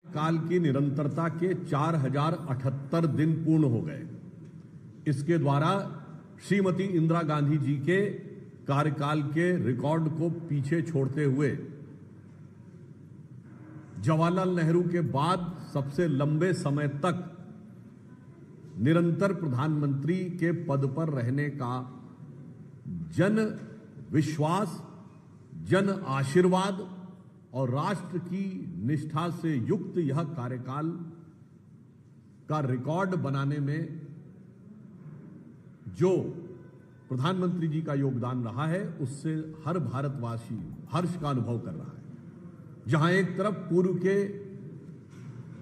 काल की निरंतरता के 4078 दिन पूर्ण हो गए। इसके द्वारा श्रीमती इंदिरा गांधी जी के कार्यकाल के रिकॉर्ड को पीछे छोड़ते हुए जवाहरलाल नेहरू के बाद सबसे लंबे समय तक निरंतर प्रधानमंत्री के पद पर रहने का जन विश्वास, जन आशीर्वाद और राष्ट्र की निष्ठा से युक्त यह कार्यकाल का रिकॉर्ड बनाने में जो प्रधानमंत्री जी का योगदान रहा है, उससे हर भारतवासी हर्ष का अनुभव कर रहा है। जहां एक तरफ पूर्व के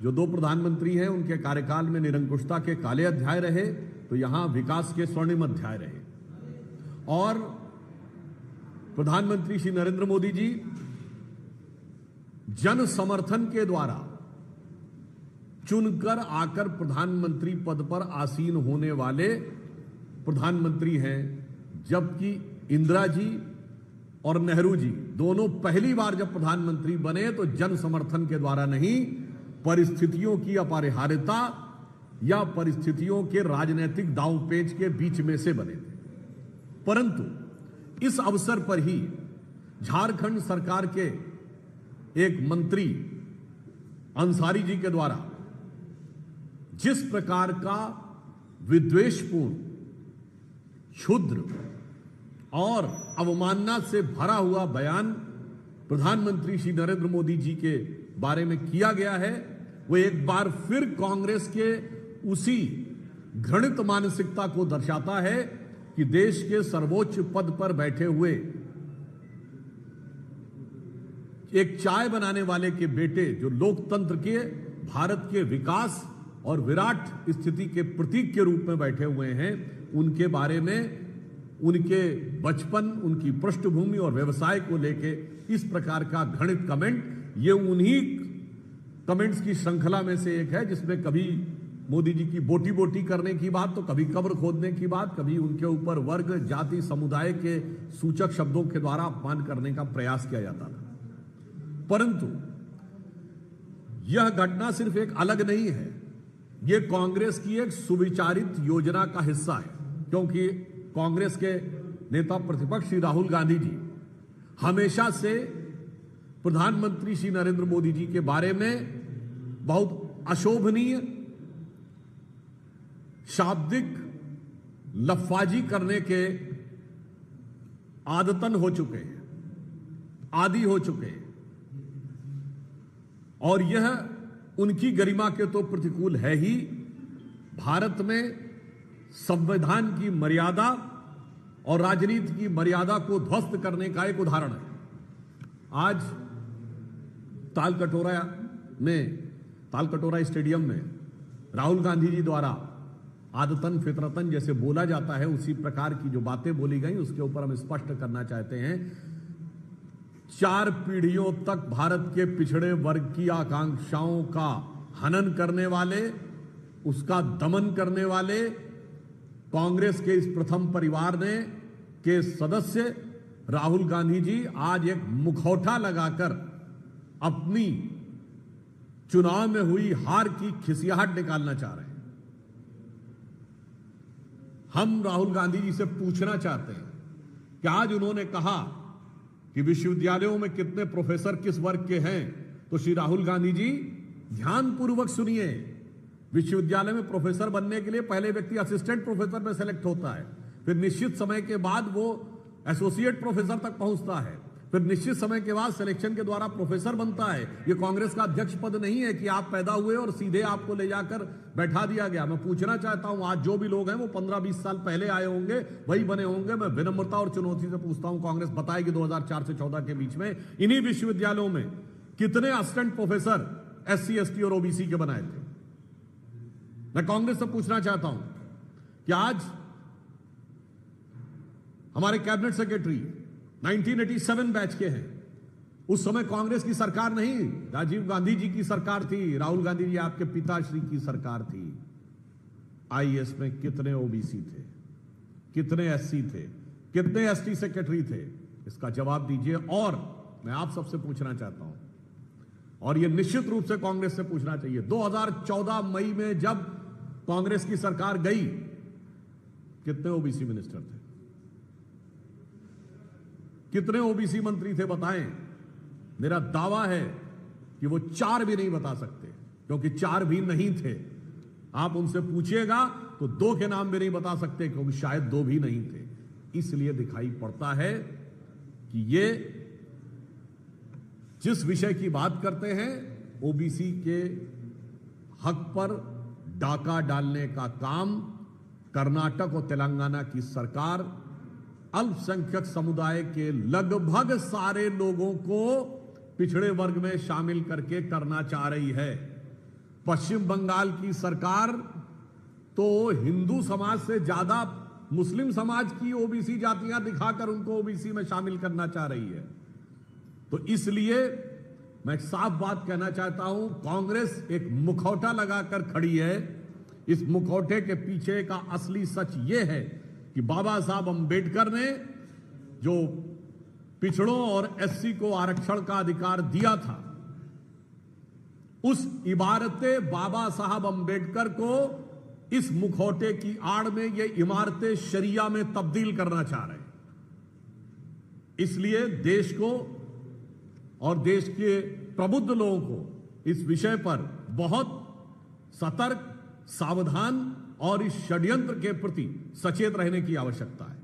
जो दो प्रधानमंत्री हैं, उनके कार्यकाल में निरंकुशता के काले अध्याय रहे, तो यहां विकास के स्वर्णिम अध्याय रहे। और प्रधानमंत्री श्री नरेंद्र मोदी जी जन समर्थन के द्वारा चुनकर आकर प्रधानमंत्री पद पर आसीन होने वाले प्रधानमंत्री हैं, जबकि इंदिरा जी और नेहरू जी दोनों पहली बार जब प्रधानमंत्री बने तो जन समर्थन के द्वारा नहीं, परिस्थितियों की अपरिहार्यता या परिस्थितियों के राजनीतिक दांवपेच के बीच में से बने थे। परंतु इस अवसर पर ही झारखंड सरकार के एक मंत्री अंसारी जी के द्वारा जिस प्रकार का विद्वेषपूर्ण, क्षुद्र और अवमानना से भरा हुआ बयान प्रधानमंत्री श्री नरेंद्र मोदी जी के बारे में किया गया है, वो एक बार फिर कांग्रेस के उसी घृणित मानसिकता को दर्शाता है कि देश के सर्वोच्च पद पर बैठे हुए एक चाय बनाने वाले के बेटे, जो लोकतंत्र के, भारत के विकास और विराट स्थिति के प्रतीक के रूप में बैठे हुए हैं, उनके बारे में उनके बचपन, उनकी पृष्ठभूमि और व्यवसाय को लेके इस प्रकार का घृणित कमेंट, ये उन्हीं कमेंट्स की श्रृंखला में से एक है जिसमें कभी मोदी जी की बोटी बोटी करने की बात, तो कभी कब्र खोदने की बात, कभी उनके ऊपर वर्ग, जाति, समुदाय के सूचक शब्दों के द्वारा अपमान करने का प्रयास किया जाता था। परंतु यह घटना सिर्फ एक अलग नहीं है, यह कांग्रेस की एक सुविचारित योजना का हिस्सा है, क्योंकि कांग्रेस के नेता प्रतिपक्ष श्री राहुल गांधी जी हमेशा से प्रधानमंत्री श्री नरेंद्र मोदी जी के बारे में बहुत अशोभनीय शाब्दिक लफाजी करने के आदतन हो चुके हैं, आदी हो चुके हैं, और यह उनकी गरिमा के तो प्रतिकूल है ही। भारत में संविधान की मर्यादा और राजनीति की मर्यादा को ध्वस्त करने का एक उदाहरण है। आज तालकटोरा स्टेडियम में राहुल गांधी जी द्वारा आदतन फितरतन जैसे बोला जाता है, उसी प्रकार की जो बातें बोली गई, उसके ऊपर हम स्पष्ट करना चाहते हैं। 4 पीढ़ियों तक भारत के पिछड़े वर्ग की आकांक्षाओं का हनन करने वाले, उसका दमन करने वाले कांग्रेस के इस प्रथम परिवार के सदस्य राहुल गांधी जी आज एक मुखौटा लगाकर अपनी चुनाव में हुई हार की खिसियाहट निकालना चाह रहे हैं। हम राहुल गांधी जी से पूछना चाहते हैं कि आज उन्होंने कहा कि विश्वविद्यालयों में कितने प्रोफेसर किस वर्ग के हैं, तो श्री राहुल गांधी जी ध्यानपूर्वक सुनिए। विश्वविद्यालय में प्रोफेसर बनने के लिए पहले व्यक्ति असिस्टेंट प्रोफेसर में सेलेक्ट होता है, फिर निश्चित समय के बाद वो एसोसिएट प्रोफेसर तक पहुंचता है, फिर निश्चित समय के बाद सिलेक्शन के द्वारा प्रोफेसर बनता है। ये कांग्रेस का अध्यक्ष पद नहीं है कि आप पैदा हुए और सीधे आपको ले जाकर बैठा दिया गया। मैं पूछना चाहता हूं, आज जो भी लोग हैं वो 15-20 साल पहले आए होंगे, वही बने होंगे। मैं विनम्रता और चुनौती से पूछता हूं, कांग्रेस बताएगी 2004 से 14 के बीच में इन्हीं विश्वविद्यालयों में कितने असिस्टेंट प्रोफेसर SC, ST और OBC के बनाए थे? मैं कांग्रेस से पूछना चाहता हूं कि आज हमारे कैबिनेट सेक्रेटरी 1987 बैच के हैं। उस समय कांग्रेस की सरकार नहीं, राजीव गांधी जी की सरकार थी, राहुल गांधी जी आपके पिताश्री की सरकार थी। IAS में कितने OBC थे, कितने SC थे, कितने ST सेक्रेटरी थे? इसका जवाब दीजिए। और मैं आप सबसे पूछना चाहता हूं, और यह निश्चित रूप से कांग्रेस से पूछना चाहिए। 2014 मई में जब कांग्रेस की सरकार गई, कितने ओबीसी मिनिस्टर थे, कितने ओबीसी मंत्री थे बताएं। मेरा दावा है कि वो 4 भी नहीं बता सकते, क्योंकि 4 भी नहीं थे। आप उनसे पूछिएगा तो 2 के नाम भी नहीं बता सकते, क्योंकि शायद 2 भी नहीं थे। इसलिए दिखाई पड़ता है कि ये जिस विषय की बात करते हैं, ओबीसी के हक पर डाका डालने का काम कर्नाटक और तेलंगाना की सरकार अल्पसंख्यक समुदाय के लगभग सारे लोगों को पिछड़े वर्ग में शामिल करके करना चाह रही है। पश्चिम बंगाल की सरकार तो हिंदू समाज से ज्यादा मुस्लिम समाज की ओबीसी जातियां दिखाकर उनको ओबीसी में शामिल करना चाह रही है। तो इसलिए मैं एक साफ बात कहना चाहता हूं, कांग्रेस एक मुखौटा लगाकर खड़ी है। इस मुखौटे के पीछे का असली सच यह है कि बाबा साहब अंबेडकर ने जो पिछड़ों और एससी को आरक्षण का अधिकार दिया था, उस इबारतें बाबा साहब अंबेडकर को इस मुखौटे की आड़ में ये इमारतें शरिया में तब्दील करना चाह रहे हैं। इसलिए देश को और देश के प्रबुद्ध लोगों को इस विषय पर बहुत सतर्क, सावधान और इस षड्यंत्र के प्रति सचेत रहने की आवश्यकता है।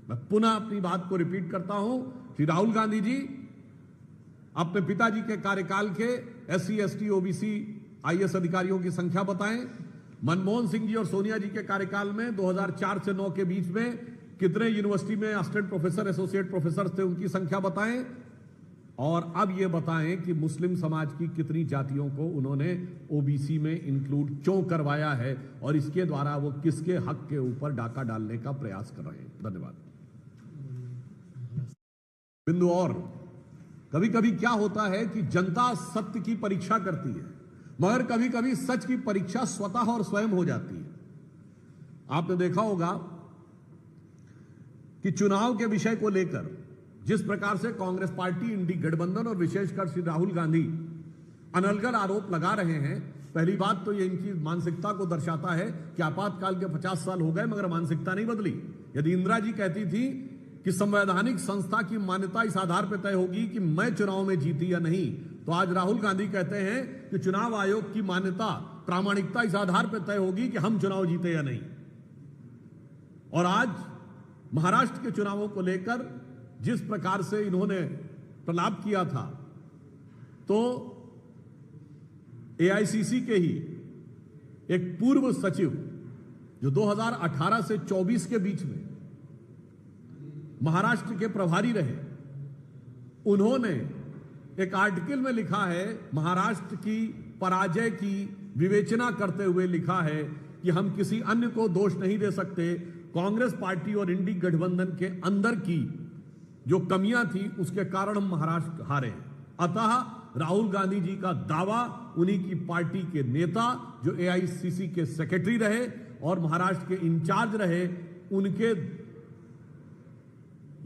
मैं पुनः अपनी बात को रिपीट करता हूं। श्री राहुल गांधी जी अपने पिताजी के कार्यकाल के एससी, एसटी, ओबीसी, आईएएस अधिकारियों की संख्या बताएं। मनमोहन सिंह जी और सोनिया जी के कार्यकाल में 2004 से 9 के बीच में कितने यूनिवर्सिटी में असिस्टेंट प्रोफेसर, एसोसिएट प्रोफेसर थे, उनकी संख्या बताएं। और अब यह बताएं कि मुस्लिम समाज की कितनी जातियों को उन्होंने ओबीसी में इंक्लूड क्यों करवाया है और इसके द्वारा वो किसके हक के ऊपर डाका डालने का प्रयास कर रहे हैं। धन्यवाद। बिंदु और कभी कभी क्या होता है कि जनता सत्य की परीक्षा करती है, मगर कभी कभी सच की परीक्षा स्वतः और स्वयं हो जाती है। आपने देखा होगा कि चुनाव के विषय को लेकर जिस प्रकार से कांग्रेस पार्टी, इंडी गठबंधन और विशेषकर श्री राहुल गांधी अनलगढ़ आरोप लगा रहे हैं, पहली बात तो ये इनकी मानसिकता को दर्शाता है कि आपातकाल के 50 साल हो गए मगर मानसिकता नहीं बदली। यदि इंदिरा जी कहती थी कि संवैधानिक संस्था की मान्यता इस आधार पर तय होगी कि मैं चुनाव में जीती या नहीं, तो आज राहुल गांधी कहते हैं कि चुनाव आयोग की मान्यता, प्रामाणिकता इस आधार पर तय होगी कि हम चुनाव जीते या नहीं। और आज महाराष्ट्र के चुनावों को लेकर जिस प्रकार से इन्होंने प्रलाप किया था, तो एआईसीसी के ही एक पूर्व सचिव जो 2018 से 24 के बीच में महाराष्ट्र के प्रभारी रहे, उन्होंने एक आर्टिकल में लिखा है, महाराष्ट्र की पराजय की विवेचना करते हुए लिखा है कि हम किसी अन्य को दोष नहीं दे सकते, कांग्रेस पार्टी और इंडी गठबंधन के अंदर की जो कमियां थी उसके कारण हम महाराष्ट्र हारे हैं। अतः राहुल गांधी जी का दावा, उन्हीं की पार्टी के नेता जो एआईसीसी के सेक्रेटरी रहे और महाराष्ट्र के इंचार्ज रहे, उनके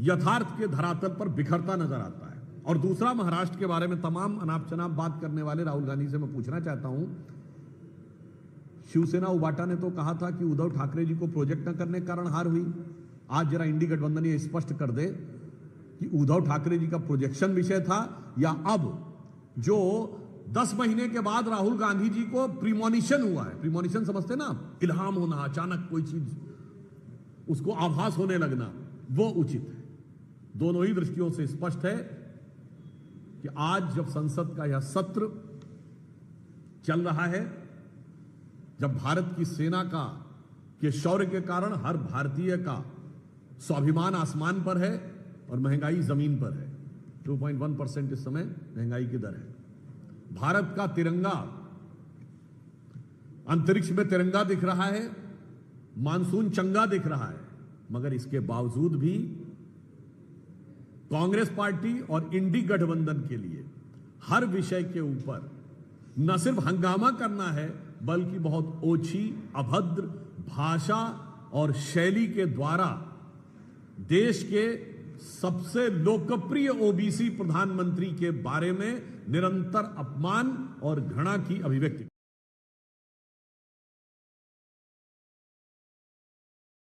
यथार्थ के धरातल पर बिखरता नजर आता है। और दूसरा, महाराष्ट्र के बारे में तमाम अनाप शनाप बात करने वाले राहुल गांधी से मैं पूछना चाहता हूं, शिवसेना उबाटा ने तो कहा था कि उद्धव ठाकरे जी को प्रोजेक्ट न करने के कारण हार हुई। आज जरा इंडी गठबंधन ये स्पष्ट कर दे कि उद्धव ठाकरे जी का प्रोजेक्शन विषय था या अब जो 10 महीने के बाद राहुल गांधी जी को प्रीमोनिशन हुआ है, प्रीमोनिशन समझते ना, इल्हाम होना, अचानक कोई चीज उसको आभास होने लगना, वो उचित है। दोनों ही दृष्टियों से स्पष्ट है कि आज जब संसद का यह सत्र चल रहा है, जब भारत की सेना के शौर्य के कारण हर भारतीय का स्वाभिमान आसमान पर है और महंगाई जमीन पर है, 2.1% इस समय महंगाई की दर है। भारत का तिरंगा अंतरिक्ष में तिरंगा दिख रहा है, मानसून चंगा दिख रहा है, मगर इसके बावजूद भी कांग्रेस पार्टी और इंडी गठबंधन के लिए हर विषय के ऊपर न सिर्फ हंगामा करना है, बल्कि बहुत ओछी, अभद्र भाषा और शैली के द्वारा देश के सबसे लोकप्रिय ओबीसी प्रधानमंत्री के बारे में निरंतर अपमान और घृणा की अभिव्यक्ति।